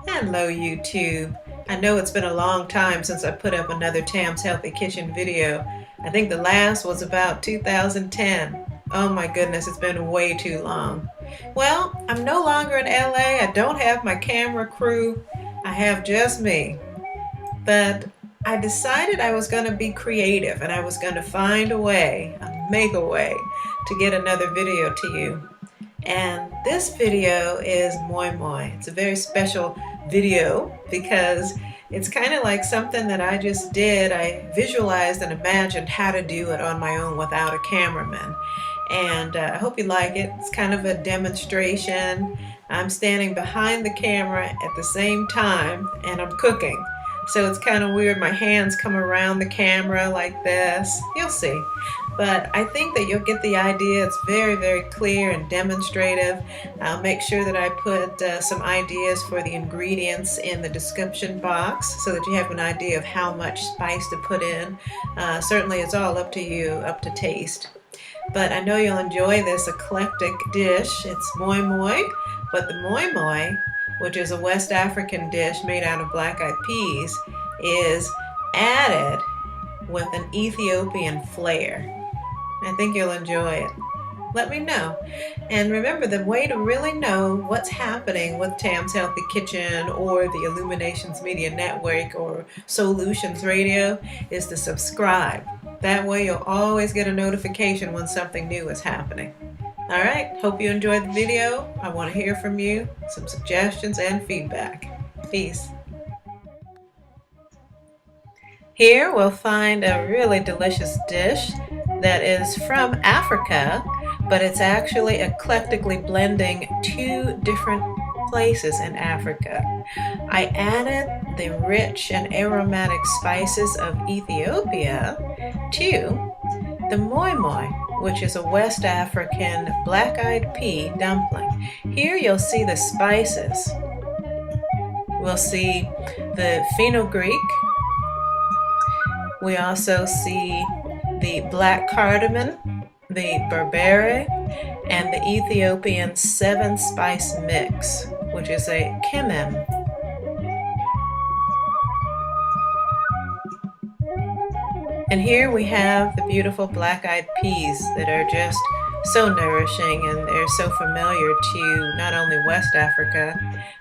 Hello YouTube. I know it's been a long time since I put up another Tam's Healthy Kitchen video. I think the last was about 2010. Oh my goodness, it's been way too long. Well, I'm no longer in LA. I don't have my camera crew. I have just me. But I decided I was going to be creative and I was going to find a way, make a way to get another video to you. And this video is Moi Moi. It's a very special video because it's kind of like something that I just did. I visualized and imagined how to do it on my own without a cameraman. And I hope you like it. It's kind of a demonstration. I'm standing behind the camera at the same time and I'm cooking. So it's kind of weird. My hands come around the camera like this. You'll see. But I think that you'll get the idea. It's very, very clear and demonstrative. I'll make sure that I put some ideas for the ingredients in the description box so that you have an idea of how much spice to put in. Certainly it's all up to you, up to taste. But I know you'll enjoy this eclectic dish. It's moi moi, but the moi moi, which is a West African dish made out of black-eyed peas, is added with an Ethiopian flair. I think you'll enjoy it. Let me know. And remember, the way to really know what's happening with Tam's Healthy Kitchen or the Illuminations Media Network or Solutions Radio is to subscribe. That way you'll always get a notification when something new is happening. All right, hope you enjoyed the video. I want to hear from you, some suggestions and feedback. Peace. Here we'll find a really delicious dish that is from Africa, but it's actually eclectically blending two different places in Africa. I added the rich and aromatic spices of Ethiopia to the moi moi, which is a West African black-eyed pea dumpling. Here you'll see the spices. We'll see the fenugreek. We also see the black cardamom, the berbere, and the Ethiopian 7-spice mix, which is a cardamom. And here we have the beautiful black-eyed peas that are just so nourishing, and they're so familiar to not only West Africa,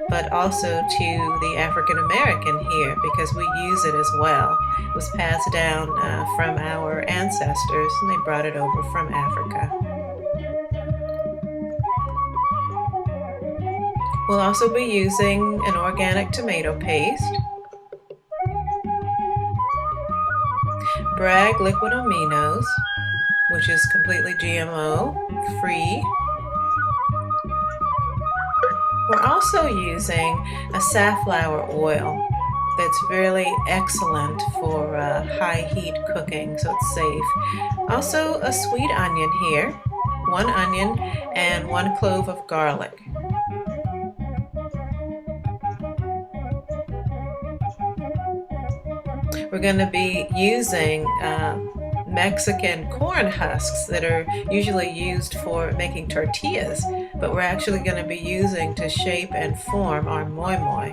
but also to the African American here because we use it as well. It was passed down from our ancestors and they brought it over from Africa. We'll also be using an organic tomato paste, Bragg liquid aminos, which is completely GMO free. We're also using a safflower oil that's really excellent for high heat cooking, so it's safe. Also a sweet onion here, 1 onion and 1 clove of garlic. We're going to be using Mexican corn husks that are usually used for making tortillas, but we're actually going to be using to shape and form our moi moi,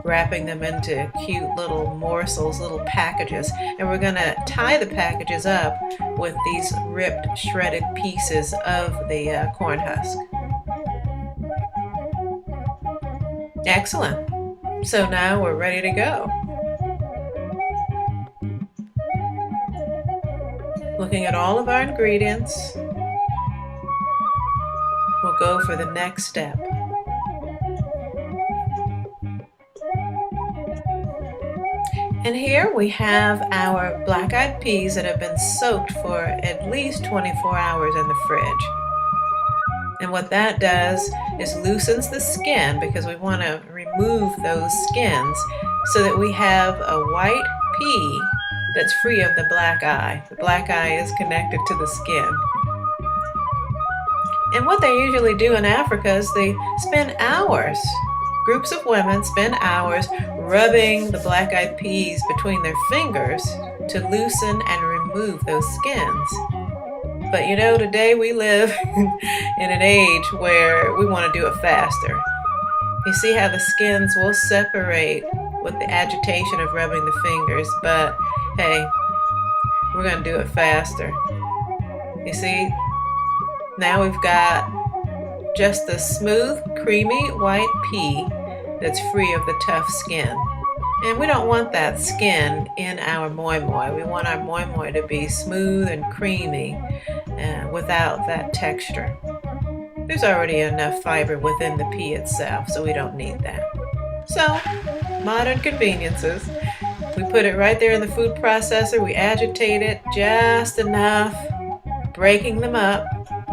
wrapping them into cute little morsels, little packages, and we're going to tie the packages up with these ripped, shredded pieces of the corn husk. Excellent. So now we're ready to go. Looking at all of our ingredients, we'll go for the next step. And here we have our black-eyed peas that have been soaked for at least 24 hours in the fridge. And what that does is loosens the skin because we want to remove those skins so that we have a white pea that's free of the black eye. The black eye is connected to the skin. And what they usually do in Africa is they spend hours, groups of women spend hours rubbing the black-eyed peas between their fingers to loosen and remove those skins. But you know, today we live in an age where we want to do it faster. You see how the skins will separate with the agitation of rubbing the fingers, but hey, we're going to do it faster. You see, now we've got just the smooth, creamy white pea that's free of the tough skin. And we don't want that skin in our moi moi. We want our moi moi to be smooth and creamy without that texture. There's already enough fiber within the pea itself, so we don't need that. So, modern conveniences. We put it right there in the food processor. We agitate it just enough, breaking them up,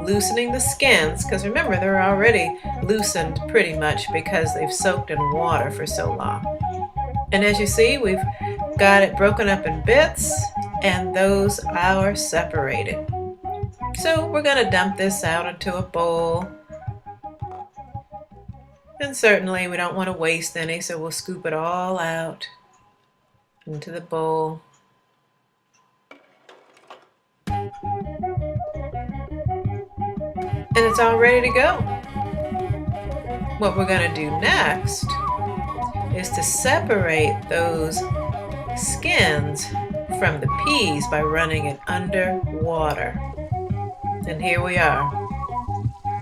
loosening the skins, because remember, they're already loosened pretty much because they've soaked in water for so long. And as you see, we've got it broken up in bits, and those are separated. So we're going to dump this out into a bowl. And certainly we don't want to waste any, so we'll scoop it all out into the bowl. And it's all ready to go. What we're going to do next is to separate those skins from the peas by running it under water. And here we are.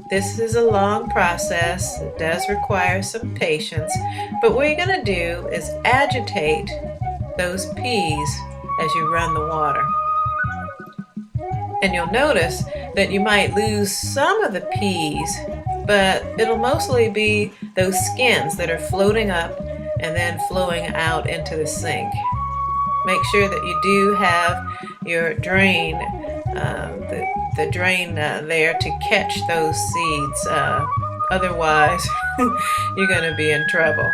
This is a long process. It does require some patience, but what you're going to do is agitate those peas as you run the water. And you'll notice that you might lose some of the peas, but it'll mostly be those skins that are floating up and then flowing out into the sink. Make sure that you do have your drain, the drain there to catch those seeds. Otherwise, you're going to be in trouble.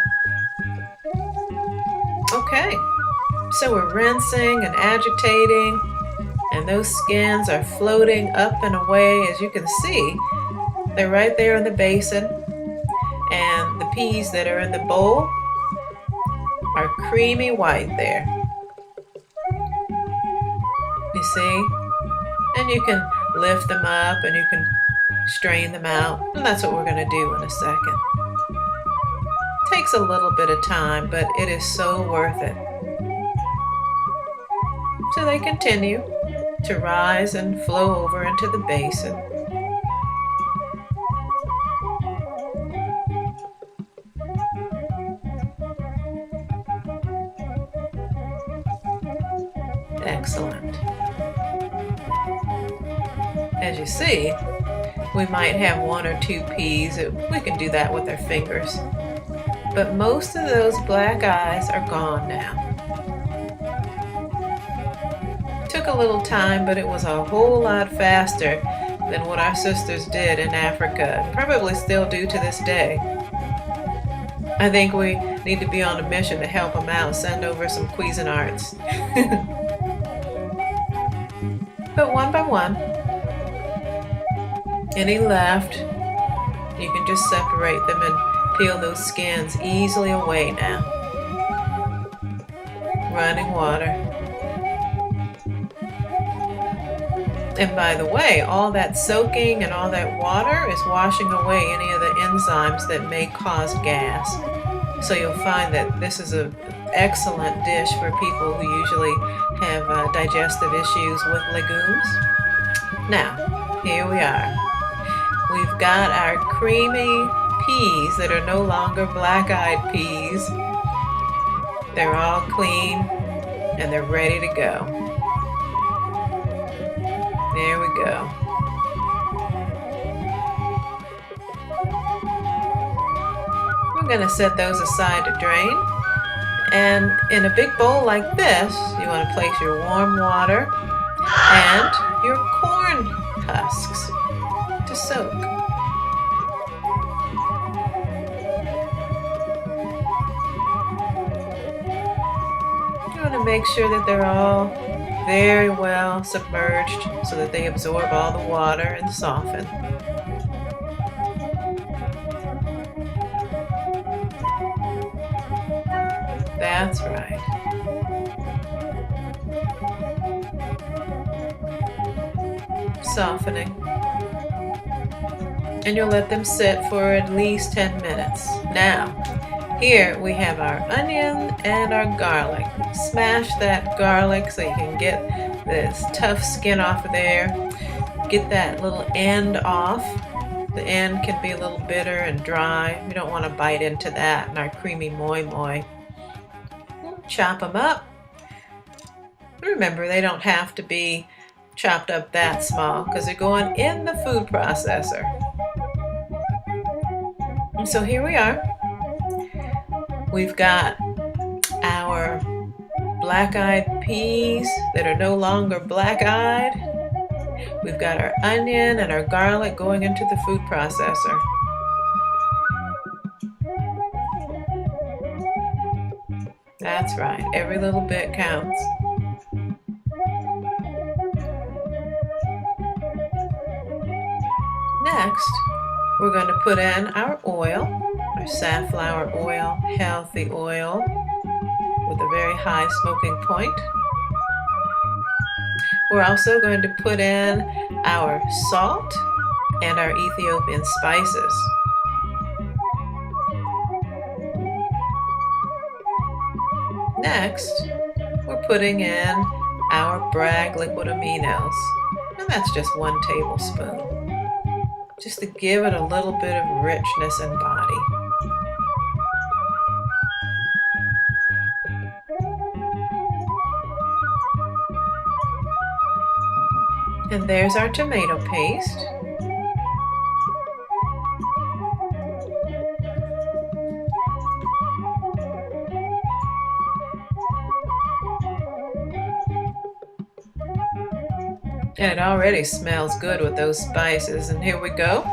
Okay, so we're rinsing and agitating, and those skins are floating up and away. As you can see, they're right there in the basin, and the peas that are in the bowl are creamy white there. You see? And you can lift them up and you can strain them out, and that's what we're going to do in a second. Takes a little bit of time, but it is so worth it. So they continue to rise and flow over into the basin. Excellent. As you see, we might have one or two peas. We can do that with our fingers. But most of those black eyes are gone now. Took a little time, but it was a whole lot faster than what our sisters did in Africa, and probably still do to this day. I think we need to be on a mission to help them out, send over some Cuisine arts. But one by one, any left, you can just separate them and peel those skins easily away now. Running water. And by the way, all that soaking and all that water is washing away any of the enzymes that may cause gas. So you'll find that this is an excellent dish for people who usually have digestive issues with legumes. Now, here we are. We've got our creamy peas that are no longer black-eyed peas. They're all clean and they're ready to go. There we go. We're going to set those aside to drain. And in a big bowl like this, you want to place your warm water and your corn husks to soak. You want to make sure that they're all very well submerged so that they absorb all the water and soften. That's right. Softening. and you'll let them sit for at least 10 minutes. Now, here we have our onion and our garlic. Smash that garlic so you can get this tough skin off of there. Get that little end off. The end can be a little bitter and dry. We don't want to bite into that in our creamy moi moi. Chop them up. Remember, they don't have to be chopped up that small because they're going in the food processor. And so here we are. We've got our black-eyed peas that are no longer black-eyed. We've got our onion and our garlic going into the food processor. That's right, every little bit counts. Next, we're going to put in our oil, our safflower oil, healthy oil with a very high smoking point. We're also going to put in our salt and our Ethiopian spices. Next, we're putting in our Bragg liquid aminos, and that's just 1 tablespoon, just to give it a little bit of richness and body. And there's our tomato paste. And it already smells good with those spices. And here we go.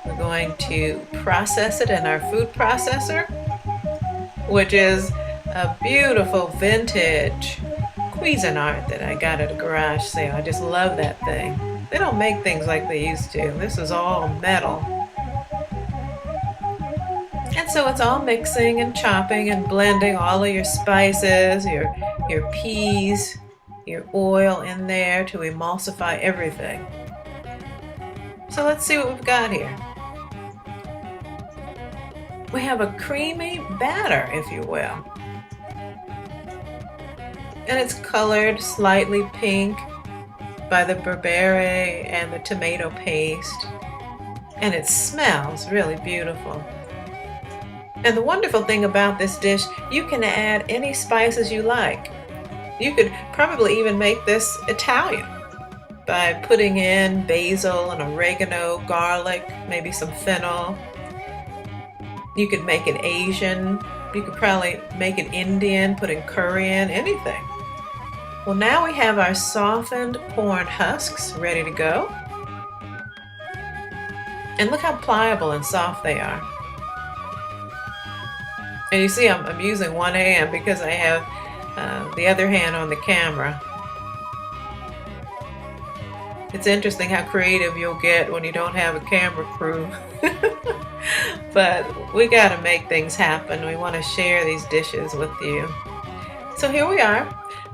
We're going to process it in our food processor, which is a beautiful vintage Cuisine art that I got at a garage sale. I just love that thing. They don't make things like they used to. This is all metal. And so it's all mixing and chopping and blending all of your spices, your peas, your oil in there to emulsify everything. So let's see what we've got here. We have a creamy batter, if you will. And it's colored slightly pink by the berbere and the tomato paste. And it smells really beautiful. And the wonderful thing about this dish, you can add any spices you like. You could probably even make this Italian by putting in basil and oregano, garlic, maybe some fennel. You could make it Asian. You could probably make it Indian, putting curry in, anything. Well, now we have our softened corn husks ready to go. And look how pliable and soft they are. And you see I'm using one hand because I have the other hand on the camera. It's interesting how creative you'll get when you don't have a camera crew. But we got to make things happen. We want to share these dishes with you. So here we are.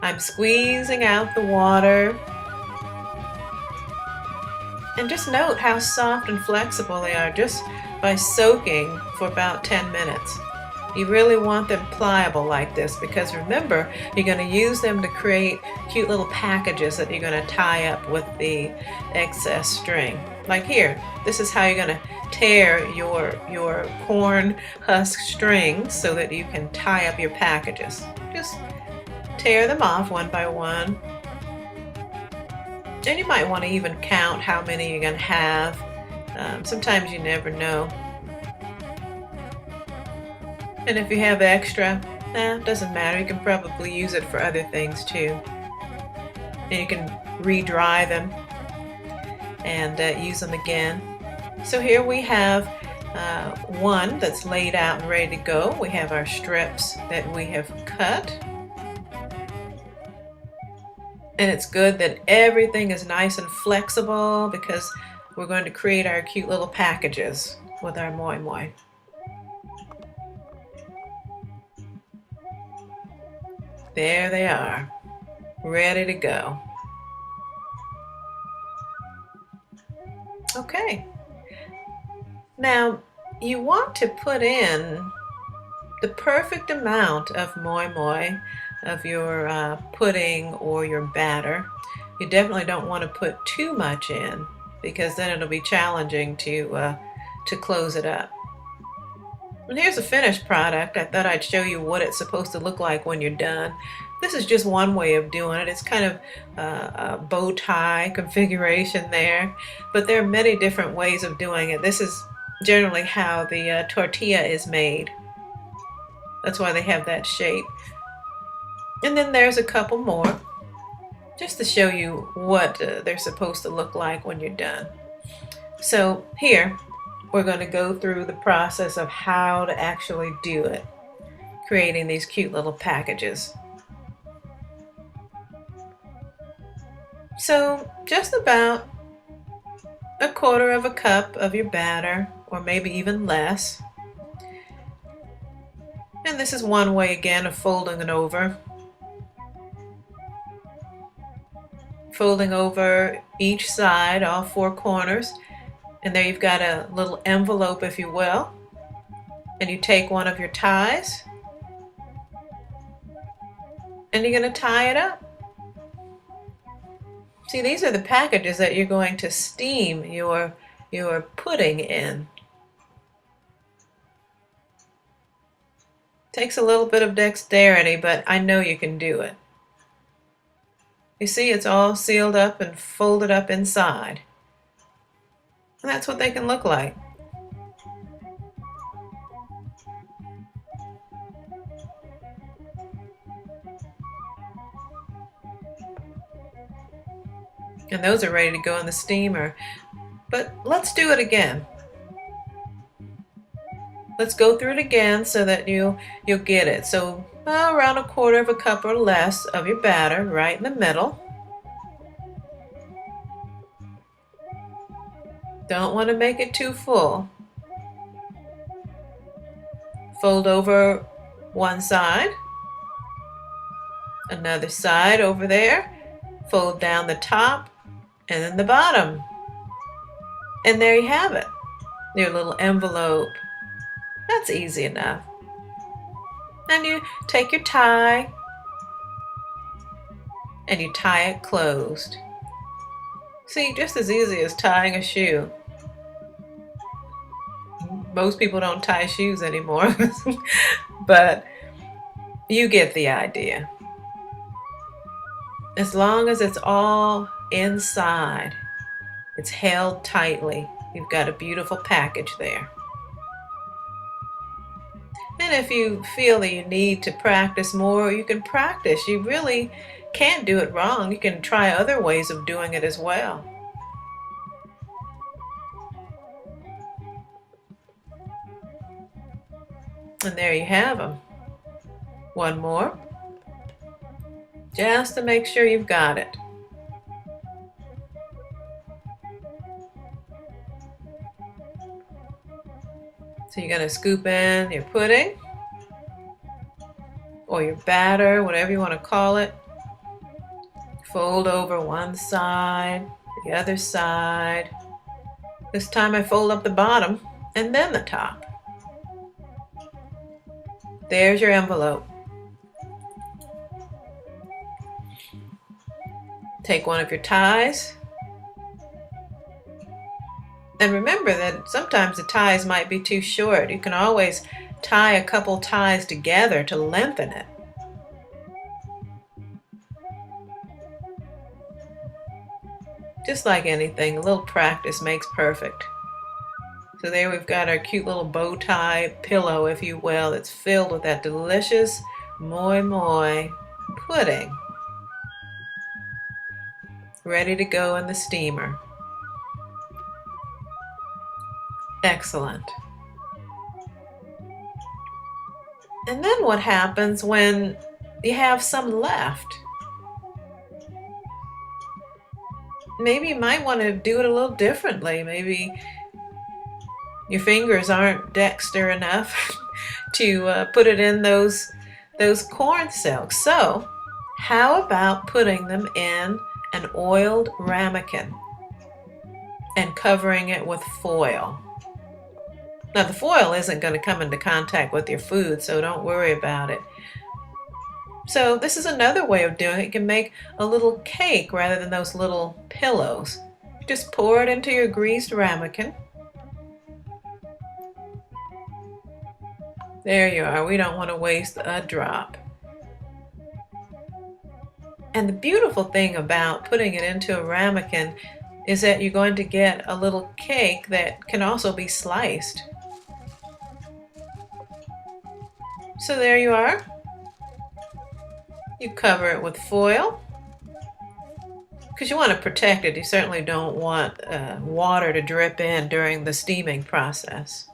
I'm squeezing out the water. And just note how soft and flexible they are just by soaking for about 10 minutes. You really want them pliable like this because remember, you're going to use them to create cute little packages that you're going to tie up with the excess string. Like here, this is how you're going to tear your corn husk strings so that you can tie up your packages. Just tear them off one by one. And you might want to even count how many you're going to have. Sometimes you never know. And if you have extra, doesn't matter. You can probably use it for other things too. And you can re-dry them and use them again. So here we have one that's laid out and ready to go. We have our strips that we have cut. And it's good that everything is nice and flexible because we're going to create our cute little packages with our moi moi. There they are, ready to go. Okay, Now, you want to put in the perfect amount of moi moi, of your pudding or your batter. You definitely don't want to put too much in because then it'll be challenging to close it up. And here's a finished product. I thought I'd show you what it's supposed to look like when you're done. This is just one way of doing it. It's kind of a bow tie configuration there, but there are many different ways of doing it. This is generally how the tortilla is made. That's why they have that shape. And then there's a couple more, just to show you what they're supposed to look like when you're done. So here, we're going to go through the process of how to actually do it, creating these cute little packages. So just about a quarter of a cup of your batter, or maybe even less. And this is one way again of folding it over. Folding over each side, all four corners. And there you've got a little envelope, if you will. And you take one of your ties. And you're going to tie it up. See, these are the packages that you're going to steam your pudding in. Takes a little bit of dexterity, but I know you can do it. You see, it's all sealed up and folded up inside. And that's what they can look like. And those are ready to go in the steamer. But let's do it again. Let's go through it again so that you'll get it. So around a quarter of a cup or less of your batter right in the middle. Don't want to make it too full. Fold over one side. Another side over there. Fold down the top and then the bottom. And there you have it. Your little envelope. That's easy enough. And you take your tie and you tie it closed. See, just as easy as tying a shoe. Most people don't tie shoes anymore, but you get the idea. As long as it's all inside, it's held tightly, you've got a beautiful package there. And if you feel that you need to practice more, you can practice. You really can't do it wrong. You can try other ways of doing it as well. And there you have them. One more, just to make sure you've got it. So you're going to scoop in your pudding or your batter, whatever you want to call it. Fold over one side, the other side. This time I fold up the bottom and then the top. There's your envelope. Take one of your ties. And remember that sometimes the ties might be too short. You can always tie a couple ties together to lengthen it. Just like anything, a little practice makes perfect. So there we've got our cute little bow tie pillow, if you will, that's filled with that delicious moi moi pudding. Ready to go in the steamer. Excellent. And then what happens when you have some left? Maybe you might want to do it a little differently. Maybe your fingers aren't dexter enough to put it in those corn silks. So how about putting them in an oiled ramekin and covering it with foil? Now the foil isn't going to come into contact with your food, so don't worry about it. So this is another way of doing it. You can make a little cake rather than those little pillows. Just pour it into your greased ramekin. There you are. We don't want to waste a drop. And the beautiful thing about putting it into a ramekin is that you're going to get a little cake that can also be sliced. So there you are. You cover it with foil because you want to protect it. You certainly don't want water to drip in during the steaming process.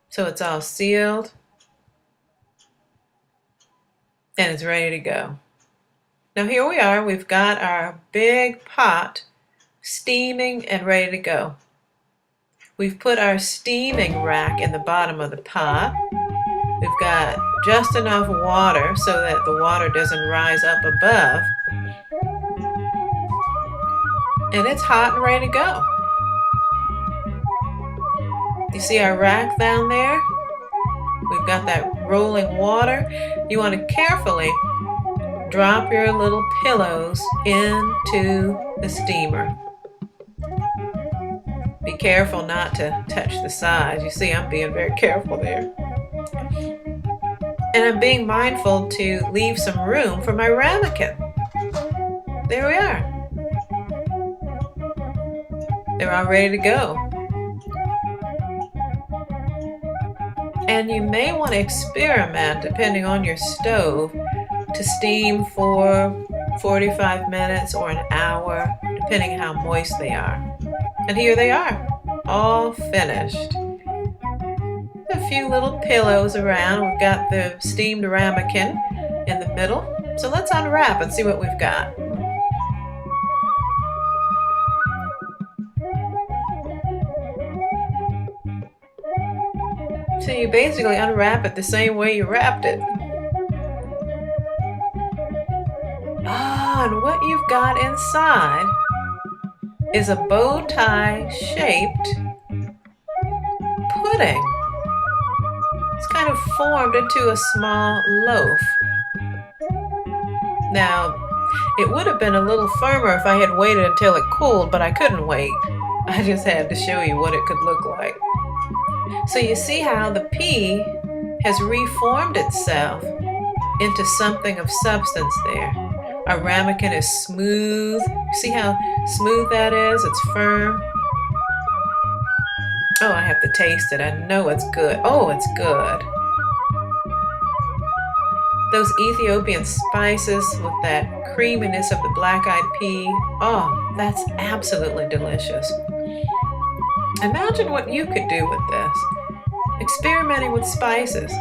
So it's all sealed and it's ready to go. Now here we are. We've got our big pot steaming and ready to go. We've put our steaming rack in the bottom of the pot. We've got just enough water so that the water doesn't rise up above. And it's hot and ready to go. You see our rack down there? We've got that rolling water. You want to carefully drop your little pillows into the steamer. Be careful not to touch the sides. You see, I'm being very careful there. And I'm being mindful to leave some room for my ramekin. There we are. They're all ready to go. And you may want to experiment, depending on your stove, to steam for 45 minutes or an hour, depending how moist they are. And here they are, all finished. A few little pillows around. We've got the steamed ramekin in the middle. So let's unwrap and see what we've got. So you basically unwrap it the same way you wrapped it. Ah, and what you've got inside is a bow tie shaped pudding. It's kind of formed into a small loaf. Now, it would have been a little firmer if I had waited until it cooled, but I couldn't wait. I just had to show you what it could look like. So you see how the pea has reformed itself into something of substance there. Our ramekin is smooth. See how smooth that is? It's firm. Oh, I have to taste it. I know it's good. Oh, it's good. Those Ethiopian spices with that creaminess of the black-eyed pea. Oh, that's absolutely delicious. Imagine what you could do with this. Experimenting with spices.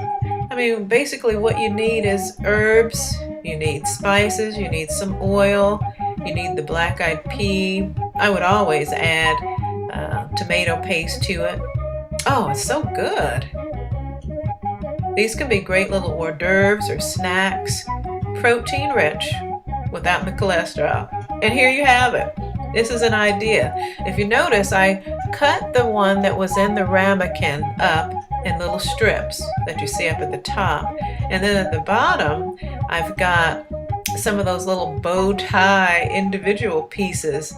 I mean, basically what you need is herbs, you need spices, you need some oil, you need the black-eyed pea. I would always add tomato paste to it. Oh, it's so good. These can be great little hors d'oeuvres or snacks, protein rich without the cholesterol. And here you have it. This is an idea. If you notice, I cut the one that was in the ramekin up in little strips that you see up at the top. And then at the bottom, I've got some of those little bow tie individual pieces.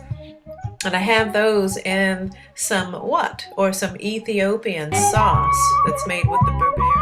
And I have those in some some Ethiopian sauce that's made with the berbere.